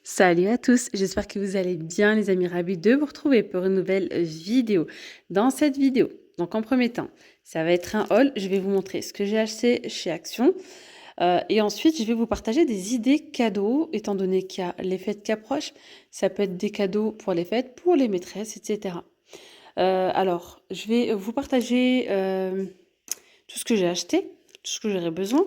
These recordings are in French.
Salut à tous, j'espère que vous allez bien les amis, ravis de vous retrouver pour une nouvelle vidéo. Dans cette vidéo, donc en premier temps, ça va être un haul, je vais vous montrer ce que j'ai acheté chez Action. Et ensuite, je vais vous partager des idées cadeaux, étant donné qu'il y a les fêtes qui approchent. Ça peut être des cadeaux pour les fêtes, pour les maîtresses, etc. Alors, je vais vous partager tout ce que j'ai acheté, tout ce que j'aurai besoin.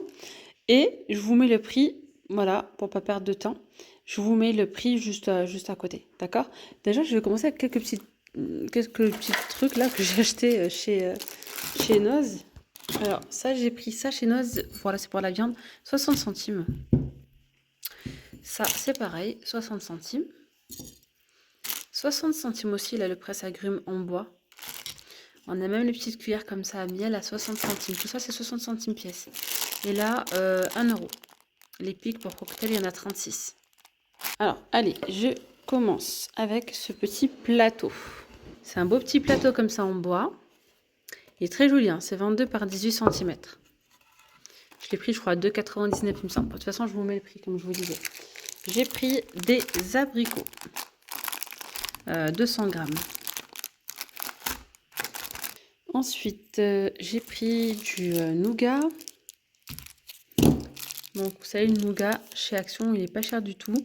Et je vous mets le prix, voilà, pour pas perdre de temps. Je vous mets le prix juste à côté, d'accord? Déjà, je vais commencer avec quelques petits trucs là que j'ai acheté chez Noz. Alors, ça, j'ai pris ça chez Noz. Voilà, c'est pour la viande. 60 centimes. Ça, c'est pareil, 60 centimes. 60 centimes aussi, là, le presse-agrumes en bois. On a même les petites cuillères comme ça à miel à 60 centimes. Tout ça, c'est 60 centimes pièce. Et là, 1 euro. Les pics pour cocktail, il y en a 36. Alors, allez, je commence avec ce petit plateau. C'est un beau petit plateau comme ça en bois. Il est très joli, hein, c'est 22 par 18 cm. Je l'ai pris, je crois, à 2,99 il me semble. De toute façon, je vous mets le prix, comme je vous disais. J'ai pris des abricots. 200 grammes. Ensuite, j'ai pris du nougat. Donc, vous savez, le nougat chez Action, il n'est pas cher du tout.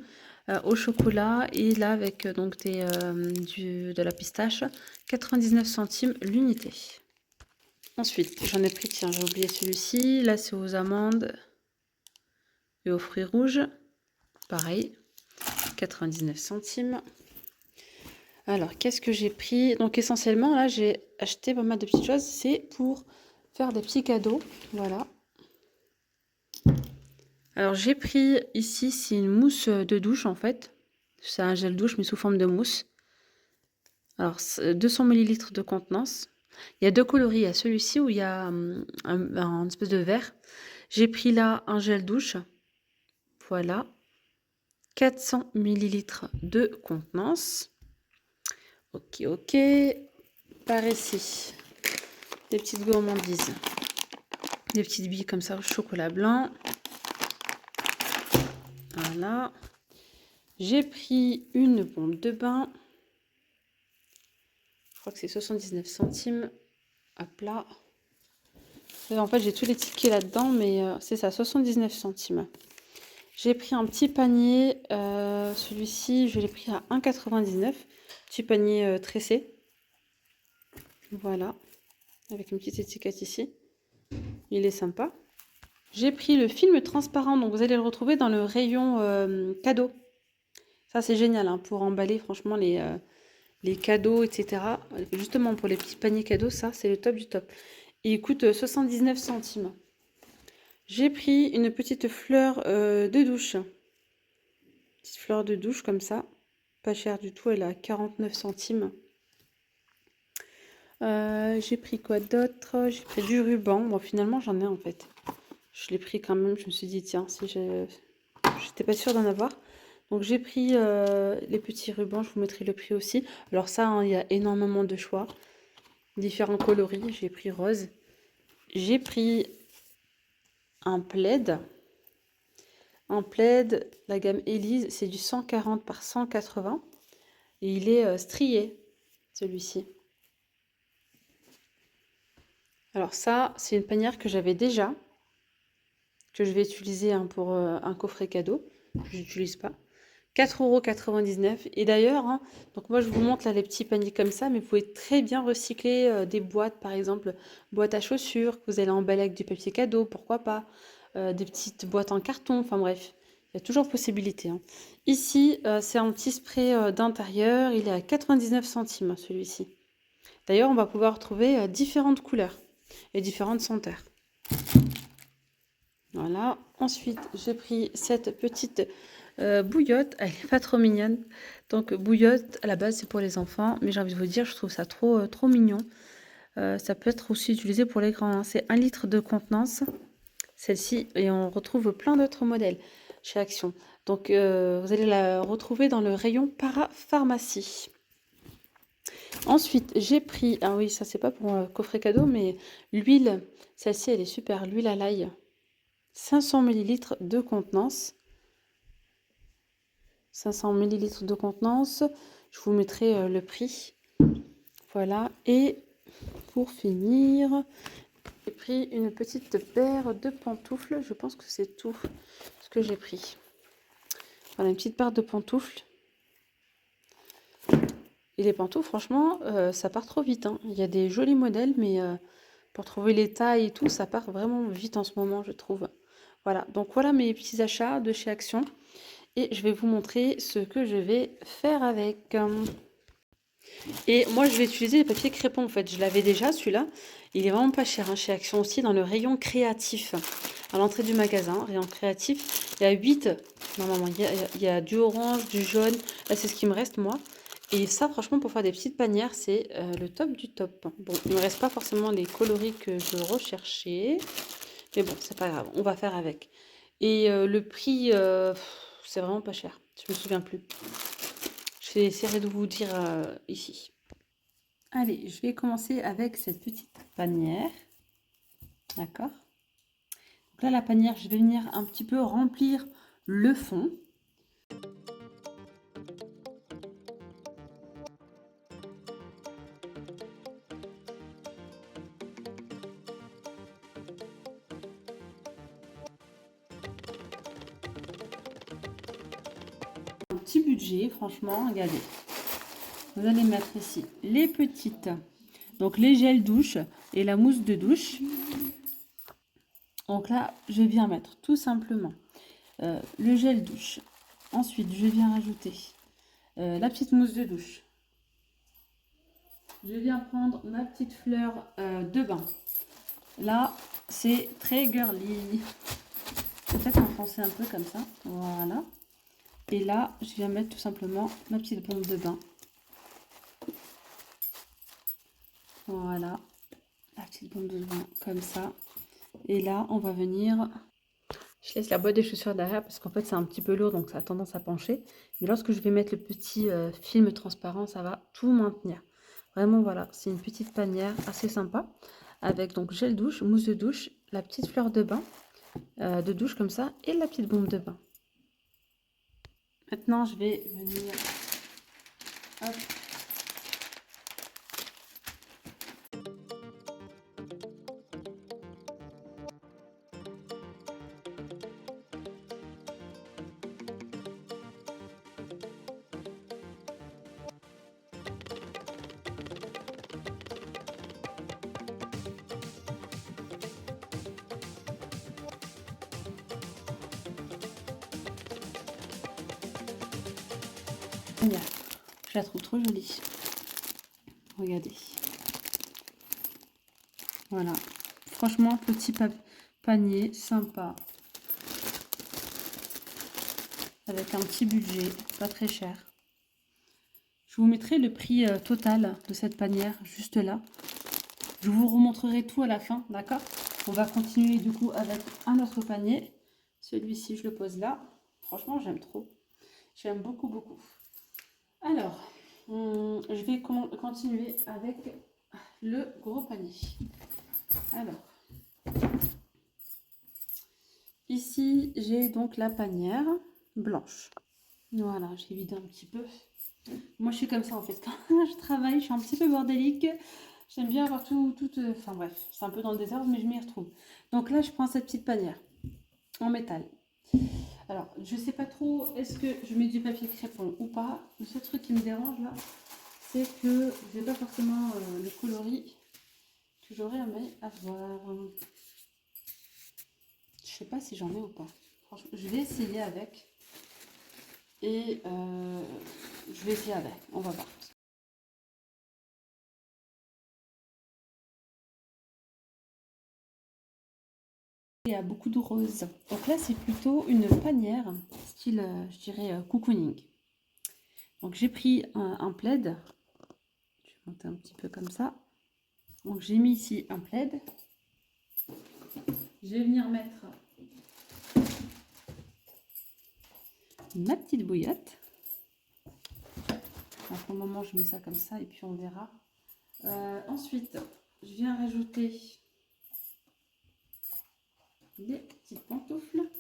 Au chocolat et là avec donc de la pistache, 99 centimes l'unité. Ensuite, j'en ai pris, tiens, j'ai oublié celui-ci. Là, c'est aux amandes et aux fruits rouges. Pareil, 99 centimes. Alors, qu'est-ce que j'ai pris? Donc, essentiellement, là, j'ai acheté pas mal de petites choses. C'est pour faire des petits cadeaux. Voilà. Alors, j'ai pris ici, c'est une mousse de douche, en fait. C'est un gel douche, mais sous forme de mousse. Alors, 200 ml de contenance. Il y a deux coloris. Il y a celui-ci où il y a un espèce de verre. J'ai pris là un gel douche. Voilà. 400 ml de contenance. Ok, ok. Par ici, des petites gourmandises. Des petites billes comme ça au chocolat blanc. Voilà. J'ai pris une bombe de bain. Je crois que c'est 79 centimes. Hop là. En fait, j'ai tous les tickets là-dedans, mais c'est ça, 79 centimes. J'ai pris un petit panier. Celui-ci, je l'ai pris à 1,99 €. Petit panier tressé. Voilà. Avec une petite étiquette ici. Il est sympa. J'ai pris le film transparent, donc vous allez le retrouver dans le rayon cadeaux. Ça, c'est génial hein, pour emballer franchement les cadeaux, etc. Justement, pour les petits paniers cadeaux, ça, c'est le top du top. Et il coûte 79 centimes. J'ai pris une petite fleur de douche. Petite fleur de douche comme ça. Pas cher du tout, elle est à 49 centimes. J'ai pris quoi d'autre? J'ai pris du ruban. Bon, finalement, j'en ai en fait. Je l'ai pris quand même. Je me suis dit, tiens, si j'étais pas sûre d'en avoir. Donc, j'ai pris les petits rubans. Je vous mettrai le prix aussi. Alors ça, hein, il y a énormément de choix. Différents coloris. J'ai pris rose. J'ai pris un plaid. Un plaid, la gamme Elise, c'est du 140 par 180. Et il est strié, celui-ci. Alors ça, c'est une panière que j'avais déjà, que je vais utiliser hein, pour un coffret cadeau. Je n'utilise pas. 4,99 €. Et d'ailleurs, hein, donc moi je vous montre là les petits paniers comme ça, mais vous pouvez très bien recycler des boîtes, par exemple, boîtes à chaussures, que vous allez emballer avec du papier cadeau, pourquoi pas. Des petites boîtes en carton, enfin bref. Il y a toujours possibilité. Hein. Ici, c'est un petit spray d'intérieur. Il est à 99 centimes, celui-ci. D'ailleurs, on va pouvoir trouver différentes couleurs et différentes senteurs. Voilà. Ensuite, j'ai pris cette petite bouillotte. Elle n'est pas trop mignonne. Donc, bouillotte, à la base, c'est pour les enfants. Mais j'ai envie de vous dire, je trouve ça trop mignon. Ça peut être aussi utilisé pour les grands. Hein. C'est 1 litre de contenance. Celle-ci. Et on retrouve plein d'autres modèles chez Action. Donc, vous allez la retrouver dans le rayon parapharmacie. Ensuite, j'ai pris, ah oui, ça c'est pas pour coffret cadeau, mais l'huile, celle-ci elle est super, l'huile à l'ail, 500 ml de contenance. 500 ml de contenance. Je vous mettrai le prix. Voilà. Et pour finir, j'ai pris une petite paire de pantoufles. Je pense que c'est tout ce que j'ai pris. Voilà, une petite paire de pantoufles. Et les pantoufles, franchement, ça part trop vite, hein. Il y a des jolis modèles, mais pour trouver les tailles et tout, ça part vraiment vite en ce moment, je trouve. Voilà, donc voilà mes petits achats de chez Action. Et je vais vous montrer ce que je vais faire avec. Et moi, je vais utiliser le papier crépon, en fait. Je l'avais déjà, celui-là. Il est vraiment pas cher, hein, chez Action aussi, dans le rayon créatif. À l'entrée du magasin, rayon créatif. Il y a 8. Normalement, il y a du orange, du jaune. Là, c'est ce qui me reste, moi. Et ça, franchement, pour faire des petites panières, c'est le top du top. Bon, il ne me reste pas forcément les coloris que je recherchais. Mais bon, c'est pas grave, on va faire avec. Et le prix, c'est vraiment pas cher. Je me souviens plus. Je vais essayer de vous dire ici. Allez, je vais commencer avec cette petite panière. D'accord. Donc là, la panière, je vais venir un petit peu remplir le fond. Un petit budget, franchement, regardez. Vous allez mettre ici les petites, donc les gels douche et la mousse de douche. Donc là, je viens mettre tout simplement le gel douche. Ensuite, je viens rajouter la petite mousse de douche. Je viens prendre ma petite fleur de bain. Là, c'est très girly. Peut-être enfoncer un peu comme ça. Voilà. Et là, je viens mettre tout simplement ma petite bombe de bain. Voilà. La petite bombe de bain comme ça. Et là, on va venir... Je laisse la boîte des chaussures derrière parce qu'en fait, c'est un petit peu lourd, donc ça a tendance à pencher. Mais lorsque je vais mettre le petit film transparent, ça va tout maintenir. Vraiment, voilà, c'est une petite panière assez sympa. Avec donc gel douche, mousse de douche, la petite fleur de bain, de douche comme ça, et la petite bombe de bain. Maintenant, je vais venir... Hop. Je la trouve trop jolie. Regardez. Voilà. Franchement, petit panier sympa. Avec un petit budget, pas très cher. Je vous mettrai le prix total de cette panière juste là. Je vous remontrerai tout à la fin, d'accord? On va continuer du coup avec un autre panier. Celui-ci, je le pose là. Franchement, j'aime trop. J'aime beaucoup, beaucoup. Alors, je vais continuer avec le gros panier. Alors, ici, j'ai donc la panière blanche. Voilà, j'ai vidé un petit peu. Moi, je suis comme ça en fait. Quand je travaille, je suis un petit peu bordélique. J'aime bien avoir tout... Enfin bref, c'est un peu dans le désordre, mais je m'y retrouve. Donc là, je prends cette petite panière en métal. Alors, je sais pas trop, est-ce que je mets du papier crépon ou pas. Le seul truc qui me dérange là, c'est que je n'ai pas forcément le coloris que j'aurais aimé avoir. Je sais pas si j'en ai ou pas. Franchement, je vais essayer avec. Et je vais essayer avec. On va voir. Il y a beaucoup de roses. Donc là, c'est plutôt une panière, style, je dirais, cocooning. Donc j'ai pris un plaid. Je vais monter un petit peu comme ça. Donc j'ai mis ici un plaid. Je vais venir mettre ma petite bouillotte. Alors pour le moment, je mets ça comme ça et puis on verra. Ensuite, je viens rajouter des petites pantoufles.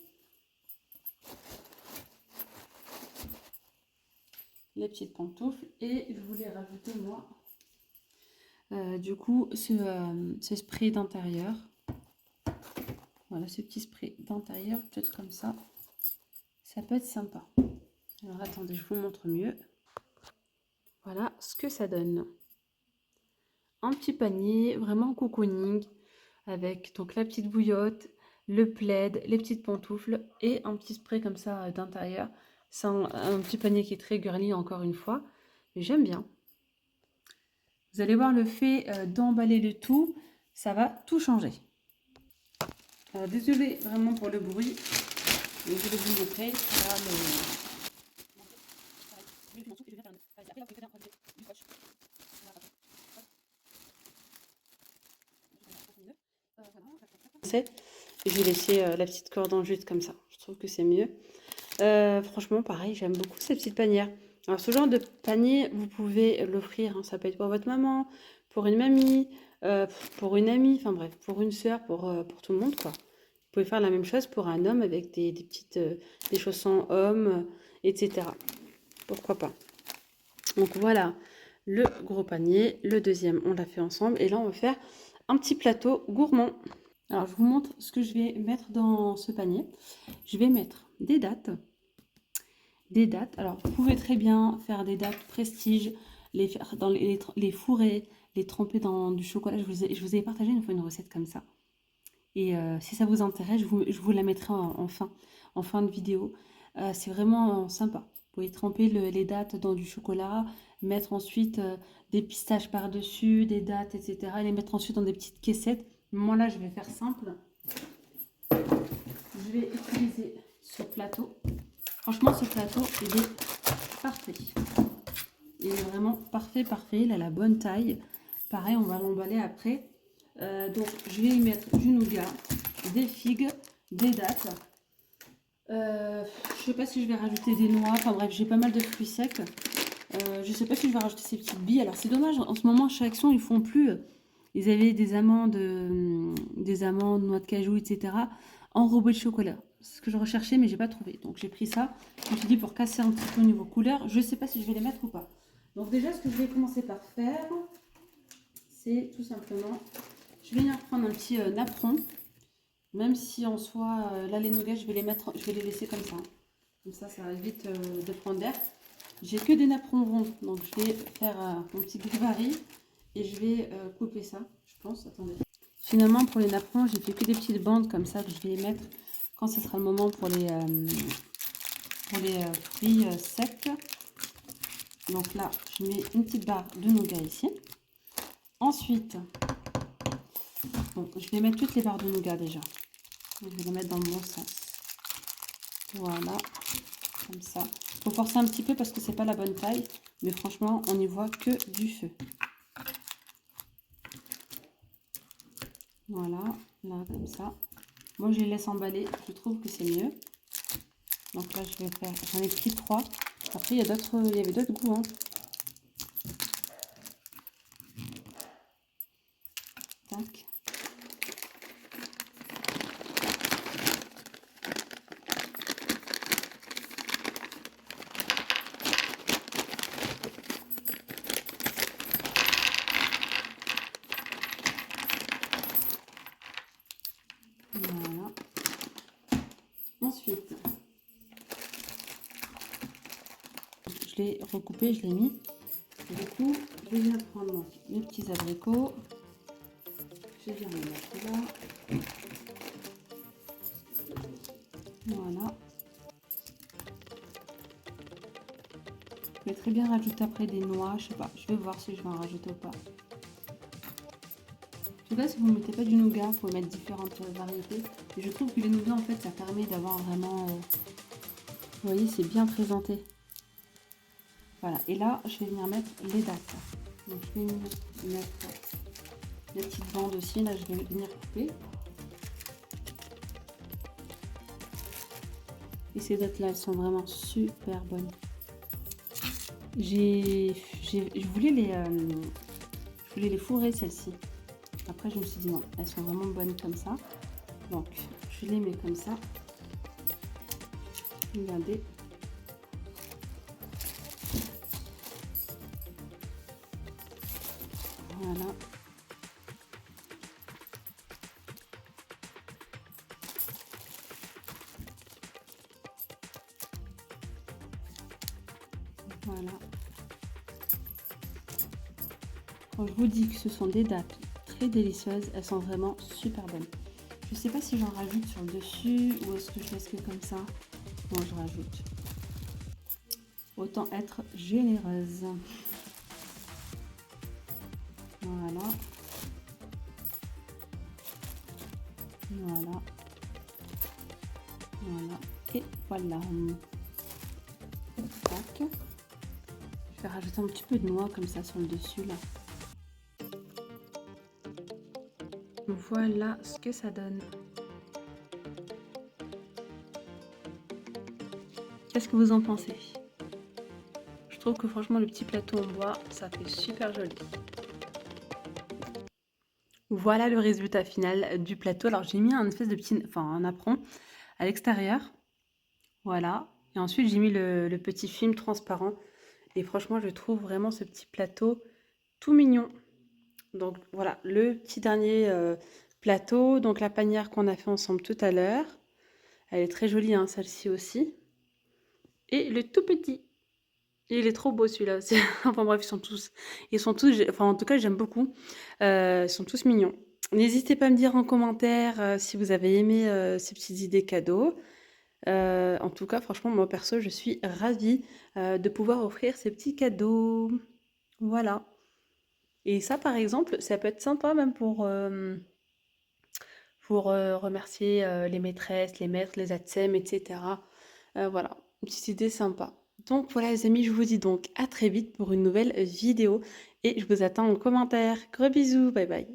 les petites pantoufles. Et je voulais rajouter, moi, du coup, ce spray d'intérieur. Voilà, ce petit spray d'intérieur, peut-être comme ça. Ça peut être sympa. Alors, attendez, je vous montre mieux. Voilà ce que ça donne. Un petit panier, vraiment cocooning, avec donc la petite bouillotte, le plaid, les petites pantoufles et un petit spray comme ça d'intérieur. C'est un petit panier qui est très girly encore une fois, mais j'aime bien. Vous allez voir, le fait d'emballer le tout, ça va tout changer. Alors désolé vraiment pour le bruit, mais je vais vous montrer. Là, je vais laisser la petite corde en juste comme ça. Je trouve que c'est mieux. Franchement, pareil, j'aime beaucoup ces petites panières. Alors, ce genre de panier, vous pouvez l'offrir. Hein, ça peut être pour votre maman, pour une mamie, pour une amie, enfin bref, pour une soeur, pour tout le monde, quoi. Vous pouvez faire la même chose pour un homme avec des petites des chaussons hommes, etc. Pourquoi pas. Donc voilà, le gros panier. Le deuxième, on l'a fait ensemble. Et là, on va faire un petit plateau gourmand. Alors, je vous montre ce que je vais mettre dans ce panier. Je vais mettre des dattes. Des dattes. Alors, vous pouvez très bien faire des dattes prestige, les faire dans les fourrer, les tremper dans du chocolat. Je vous ai partagé une fois une recette comme ça. Et si ça vous intéresse, je vous la mettrai en fin de vidéo. C'est vraiment sympa. Vous pouvez tremper les dattes dans du chocolat, mettre ensuite des pistaches par-dessus, des dattes, etc. Et les mettre ensuite dans des petites caissettes. Moi là, je vais faire simple. Je vais utiliser ce plateau. Franchement, ce plateau, il est parfait. Il est vraiment parfait, parfait. Il a la bonne taille. Pareil, on va l'emballer après. Donc, je vais y mettre du nougat, des figues, des dattes. Je sais pas si je vais rajouter des noix. Enfin bref, j'ai pas mal de fruits secs. Je sais pas si je vais rajouter ces petites billes. Alors, c'est dommage. En ce moment, chez Action, ils font plus. Ils avaient des amandes, noix de cajou, etc. enrobées de chocolat. C'est ce que je recherchais, mais j'ai pas trouvé. Donc j'ai pris ça. Je me suis dit pour casser un petit peu au niveau couleur. Je sais pas si je vais les mettre ou pas. Donc déjà, ce que je vais commencer par faire, c'est tout simplement, je vais venir prendre un petit napperon. Même si en soi, là les nougats, je vais les laisser comme ça. Comme ça évite de prendre d'air. J'ai que des napperons ronds, donc je vais faire mon petit gabarit et je vais couper ça, je pense. Attendez. Finalement, pour les napperons, j'ai fait que des petites bandes comme ça que je vais mettre quand ce sera le moment pour les fruits secs. Donc là, je mets une petite barre de nougat ici. Ensuite, bon, je vais mettre toutes les barres de nougat déjà. Je vais les mettre dans le bon sens. Voilà, comme ça. Il faut forcer un petit peu parce que c'est pas la bonne taille. Mais franchement, on n'y voit que du feu. Voilà, là, comme ça. Moi, je les laisse emballer. Je trouve que c'est mieux. Donc là, je vais faire... J'en ai pris 3. Après, il y avait d'autres goûts. Hein. Tac. Voilà. Ensuite, je l'ai recoupé, je l'ai mis. Du coup, je viens prendre donc, mes petits abricots. Je viens les mettre là. Voilà. Vous pouvez très bien rajouter après des noix. Je sais pas. Je vais voir si je vais en rajouter ou pas. En tout cas, si vous ne mettez pas du nougat, vous pouvez mettre différentes variétés. Et je trouve que les nougats, en fait, ça permet d'avoir vraiment... vous voyez, c'est bien présenté. Voilà. Et là, je vais venir mettre les dattes. Donc, je vais mettre les petites bandes aussi. Là, je vais venir couper. Et ces dattes-là, elles sont vraiment super bonnes. Je voulais les fourrer, celles-ci. Après, je me suis dit non, elles sont vraiment bonnes comme ça. Donc, je les mets comme ça. Regardez. Voilà. Voilà. Quand je vous dis que ce sont des dattes très délicieuses, elles sont vraiment super bonnes. Je sais pas si j'en rajoute sur le dessus ou est-ce que je laisse que comme ça. Non, je rajoute. Autant être généreuse. Voilà. Voilà. Voilà. Et voilà. Tac. Je vais rajouter un petit peu de noix comme ça sur le dessus là. Voilà ce que ça donne. Qu'est-ce que vous en pensez? Je trouve que franchement le petit plateau en bois, ça fait super joli. Voilà le résultat final du plateau. Alors j'ai mis un espèce de petit, enfin un apron à l'extérieur. Voilà. Et ensuite j'ai mis le petit film transparent. Et franchement je trouve vraiment ce petit plateau tout mignon. Donc voilà le petit dernier plateau. Donc la panière qu'on a fait ensemble tout à l'heure. Elle est très jolie hein, celle-ci aussi. Et le tout petit. Il est trop beau celui-là aussi. Enfin bref, ils sont tous, enfin en tout cas j'aime beaucoup. Ils sont tous mignons. N'hésitez pas à me dire en commentaire si vous avez aimé ces petites idées cadeaux. En tout cas, franchement, moi perso, je suis ravie de pouvoir offrir ces petits cadeaux. Voilà. Et ça, par exemple, ça peut être sympa même pour remercier les maîtresses, les maîtres, les ATSEM, etc. Voilà, une petite idée sympa. Donc voilà les amis, je vous dis donc à très vite pour une nouvelle vidéo et je vous attends en commentaire. Gros bisous, bye bye.